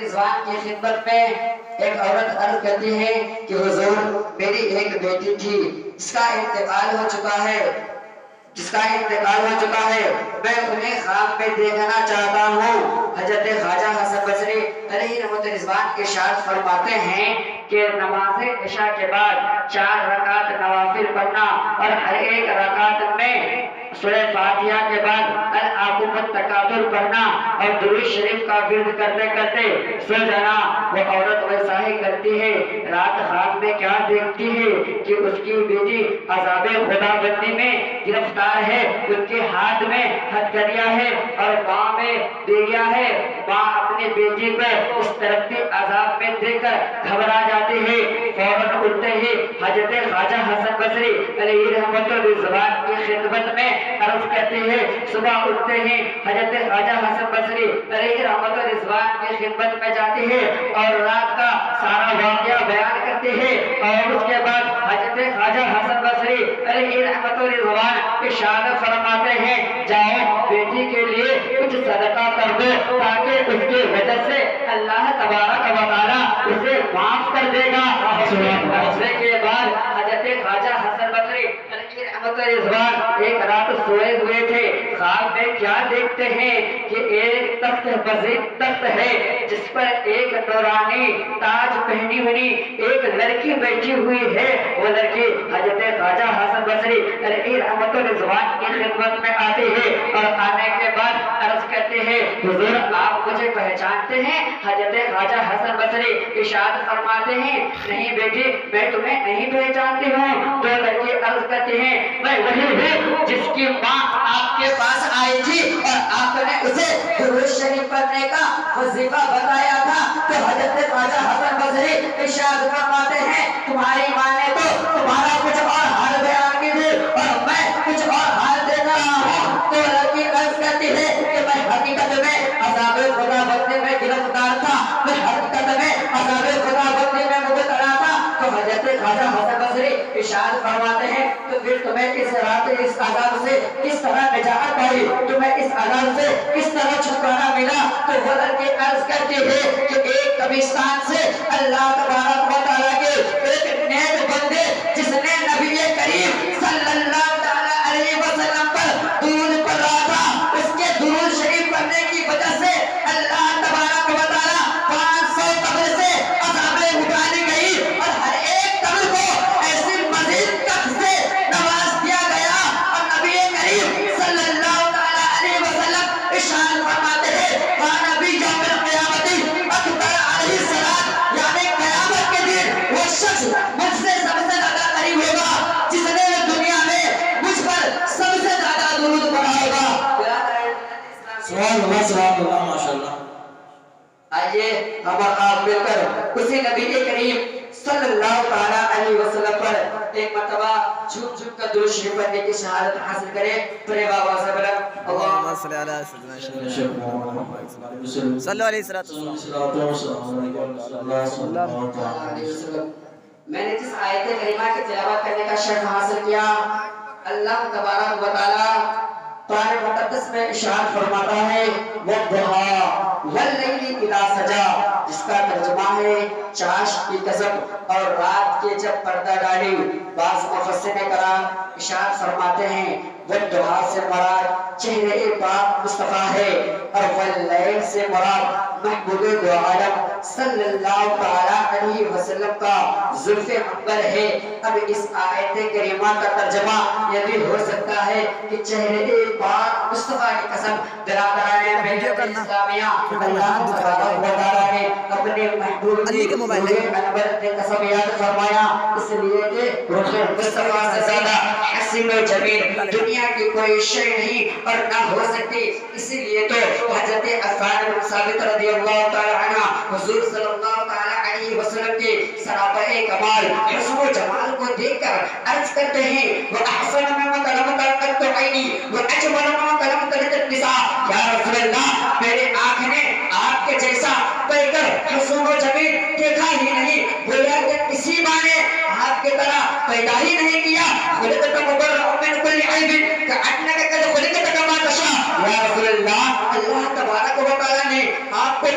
رضوان کی خدمت میں ایک عورت عرض کرتی ہے کہ حضور میری ایک بیٹی تھی جس کا انتقال ہو چکا ہے میں انہیں خواب میں دیکھنا چاہتا ہوں۔ حضرت خواجہ حسن بصری علیہ رحمت رضوان ارشاد فرماتے ہیں کہ نماز عشاء کے بعد 4 رکعت نوافل پڑھنا اور ہر ایک رکعت میں سورہ فاتحہ کے بعد العاقب التکاثر پڑھنا اور درود شریف کا ورد کرتے کرتے سو جانا، وہ عورت ویسا ہی کرتی ہے۔ رات خواب میں کیا دیکھتی ہے کہ اس کی بیٹی عذاب خدا بندی میں گرفتار ہے، ان کے ہاتھ میں ہتھکڑیاں ہے اور پاؤں میں بیڑیاں ہے۔ ماں اپنی بیٹی کو اس طرف کے عذاب میں دیکھ کر گھبرا جاتی ہے۔ فوراً اٹھتے ہی حضرت خواجہ حسن بصری علیہ رحمت رضوان کی خدمت میں عرض کرتے ہیں۔ صبح اٹھتے ہی حضرت خواجہ حسن بصری علیہ رحمت رضوان کی خدمت میں جاتے ہیں اور رات کا سارا واقعہ بیان کرتے ہیں، اور اس کے بعد حضرت خواجہ حسن بصری علیہ رحمت رضوان ارشاد فرماتے ہیں جاؤ بیٹی کے لیے کچھ صدقہ کر دو تاکہ اس کی وجہ سے اللہ تبارک و تعالیٰ اسے معاف کر دے گا۔ اس کے بعد حضرت خواجہ حسن بصری علیہ رحمت رضوان ایک رات سوئے ہوئے تھے، خواب میں کیا دیکھتے ہیں کہ ایک تخت مزید تخت ہے جس پر ایک نورانی تاج پہنی ہوئی ایک لڑکی بیٹھی ہوئی ہے۔ وہ لڑکی حضرت خواجہ حسن بصری علیہ رحمت رضوان کی خدمت میں آتی ہے اور آنے کے بعد عرض کرتے ہیں حضور آپ مجھے پہچانتے ہیں؟ حضرت خواجہ حسن بصری ارشاد فرماتے ہیں نہیں بیٹی میں تمہیں نہیں پہچانتی ہوں۔ تو لڑکی عرض کرتی ہیں میں وہی ہوں جس کی ماں آپ کے پاس آئی تھی اور آپ نے اسے درود شریف پڑھنے کا وظیفہ بتایا تھا۔ تو حضرت خواجہ حسن بصری ارشاد فرماتے ہیں تمہاری ماں نے تو تمہارا کچھ اور حال بیان کی تھی اور میں کچھ اور حال دیکھ رہا ہوں۔ تو لڑکی عرض کرتی ہے کہ میں حقیقت میں عذاب خدا بندی میں گرفتار تھا، میں حقیقت میں عذاب خدا بندی میں مبتلا تھا۔ تو حضرت خواجہ حسن بصری ارشاد فرماتے ہیں تو پھر تمہیں اس رات اس عذاب سے کس طرح نجات پائی، تمہیں اس عذاب سے کس طرح چھٹکارا ملا؟ تو وہ لڑکی عرض کرتی ہے کہ ایک قبرستان سے اللہ تبارک و تعالیٰ کے ایک نیک بندے جس نے نبی کریم صلی اللہ علیہ وسلم پر درود پڑھ رہا تھا، اس کے درود شریف پڑھنے کی وجہ سے اللہ تبارک و تعالیٰ 500 قبر سے عذابیں اٹھانے گئی اور ہر ایک قبر کو ایسی مزید تخت سے نواز دیا گیا۔ اور نبی کریم صلی اللہ علیہ وسلم ارشاد فرماتے ہیں قال نبی یوم القیامت اکبر علیہ السلام، یعنی قیامت کے دن وہ شخص مجھ سے سب سے زیادہ قریب ہوگا جس نے دنیا میں مجھ پر سب سے زیادہ درود پڑھا ہوگا۔ سبحان اللہ سبحان اللہ ماشاءاللہ۔ آئیے ہم اور آپ مل کر اسی نبی کریم صلی اللہ علیہ وسلم پر ایک مرتبہ جھوم جھوم کر درود شریف پڑھنے کی شہادت حاصل کریں۔ پڑھے بابا سے بلند اللهم صل على سيدنا محمد صلوا عليه الصلاة وسلم۔ میں نے جس آیت کریمہ کی تلاوت کرنے کا شرف حاصل کیا، اللہ تبارک و تعالی قرآن مقدس میں ارشاد فرماتا ہے وَالضُّحَىٰ وَاللَّيْلِ إِذَا سَجَىٰ، جس کا ترجمہ ہے چاش کی قسم اور رات کے جب پردہ ڈالی۔ بعض مفسرین کرام ارشاد فرماتے ہیں وَالضُّحَىٰ سے مراد چہرے پاک مصطفیٰ ہے اور واللیل سے مراد محبوب دو عالم صلی اللہ علیہ وسلم کا زلف عنبر ہے۔ اب اس آیت کریمہ کا ترجمہ یہ بھی ہو سکتا ہے کہ چہرے پاک مصطفیٰ کی قسم برادران ملت اسلامیہ اللہ تبارک و تعالیٰ نے اپنے محبوب کی زلف عنبر کی قسم یاد فرمایا، اس لیے کہ روح مصطفیٰ سے زیادہ حسین و جمیل دنیا کی کوئی شے نہیں اور نہ ہو سکتی۔ اسی لیے تو حضرت عفان بن ثابت رضی اللہ تعالی عنہ حضور صلی اللہ علیہ وسلم کے سراپا کمال حسن و جمال کو دیکھ کر عرض کرتے ہیں وَأَحْسَنَ مَا قَلَمْ قَلْقَتْ عَيْنِي وَأَجْمَلَ مَا قَلَمْ قَلِتَ النِّسَاء، یا رسول اللہ میرے آنکھ نے آپ کے جیسا پیکر حسن و جمیل دیکھا ہی نہیں، گویا کہ کسی ماں نے آپ کے طرح پیدا ہی نہیں کیا۔ خُلِقْتَ مُبَرَّأً مِنْ كُلِّ عَيْبٍ كَأَنَّكَ قَدْ خُلِقْتَ كَمَا تَشَاءُ، یا رسول اللہ اللہ تبارک و تعالیٰ نے آپ کو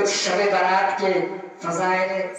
کچھ شب برات کے فضائل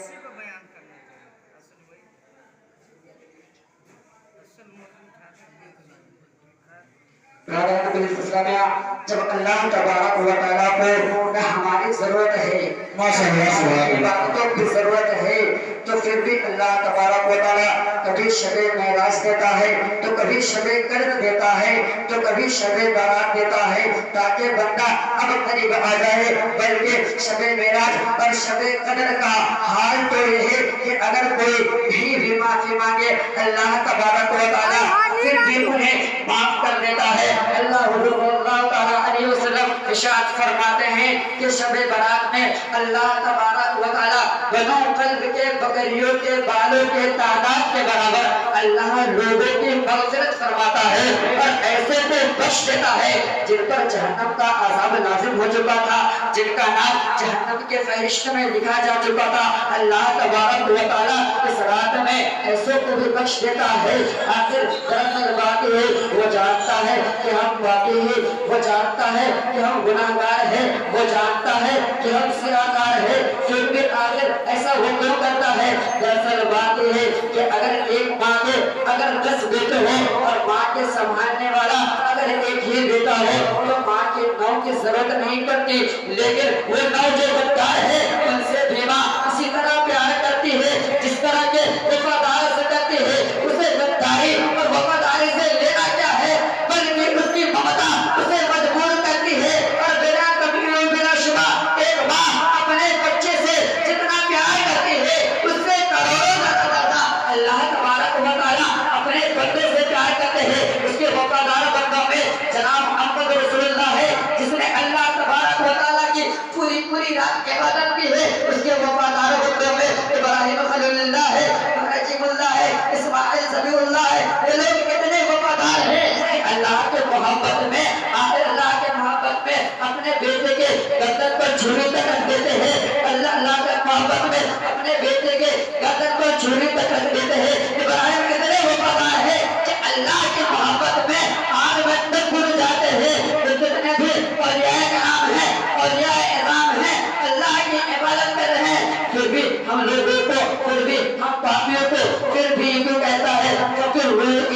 جب اللہ تبارک و تعالیٰ کو ہماری ضرورت ہے عبادتوں کی ضرورت ہے تو پھر بھی اللہ تبارک و تعالیٰ کبھی شب معراج دیتا ہے تو کبھی شب قدر دیتا ہے تو کبھی شب برات دیتا ہے تاکہ بندہ اب قریب آ جائے. بلکہ شب معراج اور شب قدر کا حال تو یہ ہے کہ اگر کوئی کہیں بھی معافی مانگے اللہ تبارک و تعالیٰ پھر بھی انہیں معاف کر دیتا ہے. اللہ حضور اللہ تعالیٰ علیہ وسلم ارشاد فرماتے ہیں کہ شب برات میں اللہ تبارک و تعالیٰ بنو قلب کے بکریوں کے بالوں کے تعداد کے برابر اللہ لوگوں کی مغفرت فرماتا ہے اور ایسے کو بخش دیتا ہے جن پر جہنم کا عذاب نازل ہو چکا تھا, جن کا نام جہنم کے فہرست میں لکھا جا چکا تھا. اللہ تبارک و تعالیٰ اس رات میں ایسوں کو بھی بخش دیتا ہے. آخر دراصل بات ہے وہ جانتا ہے کہ ہم واقعی ہیں, وہ جانتا ہے کہ ہم گناہگار ہیں, وہ جانتا ہے کہ ہم سیاہکار ہیں, پھر بھی آخر ایسا وہ کیوں کرتا ہے؟ دراصل بات یہ ہے کہ اگر ایک ماں کے اگر 10 بیٹے ہوں اور ماں کے سنبھالنے والا اگر ایک ہی بیٹا ہو تو ماں کے 9 کی ضرورت نہیں پڑتی, لیکن وہ 9 جو بدکار ہے ان سے بھی ماں اسی طرح پیار کرتی ہے جس طرح کے وفادار سے کرتی ہے. اسے بدکاری اور وفاداری سے لینا کیا ہے, بلکہ اس کی ممتا اسے مجبور کرتی ہے. اور بنا کبھی بلا شبہ ایک ماں اپنے بچے سے جتنا پیار کرتی ہے اس سے کروڑوں زیادہ اللہ تبارک و تعالیٰ اپنے بندے سے پیار کرتے ہیں. اس کے وفادار بندوں میں جناب محمد رسول اللہ ہے جس نے اللہ تبارک و تعالیٰ کی پوری رات عبادت کی ہے. اس کے وفادار بندوں میں ابراہیم خلیل اللہ ہے, نجیب اللہ ہے, اسماعیل ذبیح اللہ ہے. یہ لوگ کتنے وفادار ہیں اللہ کے محبت میں. آخر اللہ کے محبت میں اپنے بیٹے کے گردن پر چھری تک رکھ دیتے ہیں. اللہ کے محبت میں اپنے بیٹے کے گردن پر چھری تک رکھ دیتے ہیں. ابراہیم کتنے وفادار ہیں کہ اللہ کی محبت میں آگ میں تک بھول جاتے ہیں. جتنے بھی اولیاء کرام ہیں, اولیاء اعظام ہیں, اللہ کی عبادت کر رہے ہیں, پھر بھی ہم لوگوں کو, پھر بھی ہم پاپیوں کو پھر بھی کیوں کہتا ہے پھر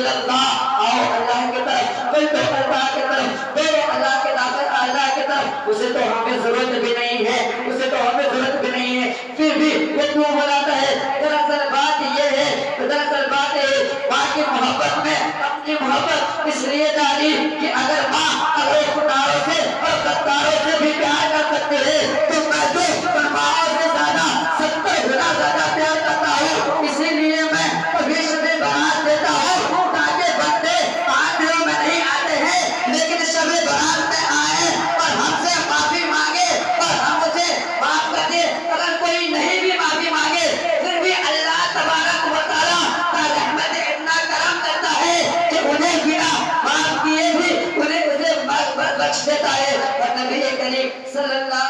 اللہ آؤ اللہ کی طرف, کوئی تو اللہ کی طرف, کوئی اللہ کے داخل اللہ کی طرف. اسے تو ہمیں ضرورت بھی نہیں ہے, اسے تو ہمیں ضرورت بھی نہیں ہے, پھر بھی وہ کیوں بلاتا ہے؟ دراصل بات یہ ہے, دراصل بات ہے ماں کی محبت میں اپنی محبت اس لیے ڈالی کہ اگر ماں اگر خداروں سے اور غداروں سے بھی پیار کر سکتے ہیں تو میں تو ان ماں سے زیادہ 70 گنا زیادہ پیار کرتا ہوں. اسی لیے میں کبھی شب برات دیتا ہوں تاکہ بندے 5 دنوں میں نہیں آتے ہیں لیکن شب برات میں آئے اور ہم سے معافی مانگے اور ہم اسے معاف کر دے. اگر کوئی نہیں بھی معافی مانگے پھر بھی اللہ تبارک و تعالیٰ کا رحمت اتنا کرم کرتا ہے کہ انہیں بنا معاف کیے بھی انہیں اسے بخش دیتا ہے. اور نبی کریم صلی اللہ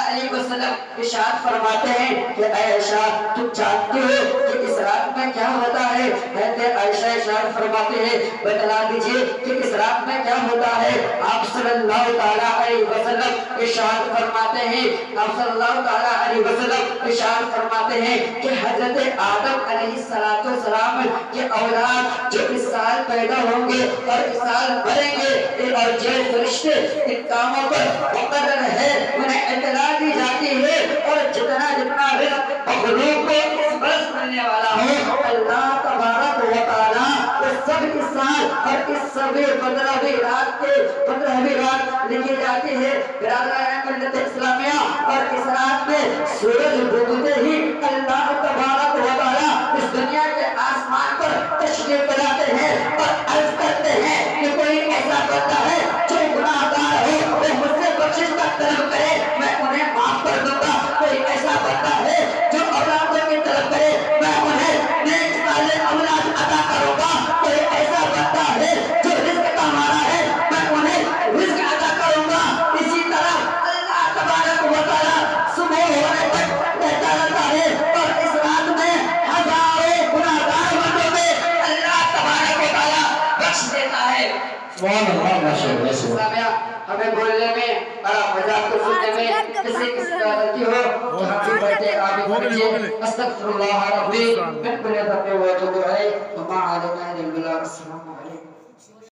علیہ وسلم ارشاد فرماتے ہیں کہ اے عائشہ تم جانتی ہو کہ اس رات میں کیا ہوتا ہے؟ حضرت عائشہ ارشاد فرماتے ہیں بتلا دیجئے کہ اس رات میں کیا ہوتا ہے. آپ صلی اللہ علیہ وسلم ارشاد فرماتے ہیں, آپ صلی اللہ علیہ وسلم ارشاد فرماتے ہیں کہ حضرت آدم علیہ السلام کے اولاد جو اس سال پیدا ہوں گے اور اس سال مریں گے اور جو فرشتے ان کاموں پر مقرر ہے انہیں اطلاع دی جاتی ہے اور جتنا رزق مخلوق کو اس برس ملنے والا ہو اللہ تبارک و تعالیٰ اس سب اس سال اور اس سب 15ویں رات کے 15ویں رات لکھی جاتی ہے. برادران ملت اسلامیہ اور اس رات میں سورج ڈوبتے ہی اللہ تبارک و تعالیٰ اس دنیا کے آسمان پر تشریف لاتے ہیں اور عرض کرتے ہیں کہ کوئی ایسا بندہ ہے جو گناہگار ہو وہ مجھ سے بخشش کا طلب کرے میں انہیں معاف کر دوں گا. کوئی ایسا بندہ ہے جو اولادوں کی طلب کرے میں انہیں نیک صالح اولاد عطا کروں گا. کوئی ایسا بندہ ہے جو رزق کا مارا ہے میں انہیں رزق عطا کروں گا. اسی طرح اللہ تبارک و تعالیٰ صبح ہونے تک کہتا رہتا ہے اور اس رات میں ہزاروں گناہگار بندوں میں اللہ تبارک و تعالیٰ بخش دیتا ہے. سبحان اللہ. ہمیں بولنے میں اور آپ مذاق کو سننے میں کسی کسی کا غلطی ہو تو ہم بھی بڑھتے آگے بڑھئے استغفر اللہ ربی من کل ذنب و اتوب الیہ وما علینا الا البلاغ. السلام علیکم.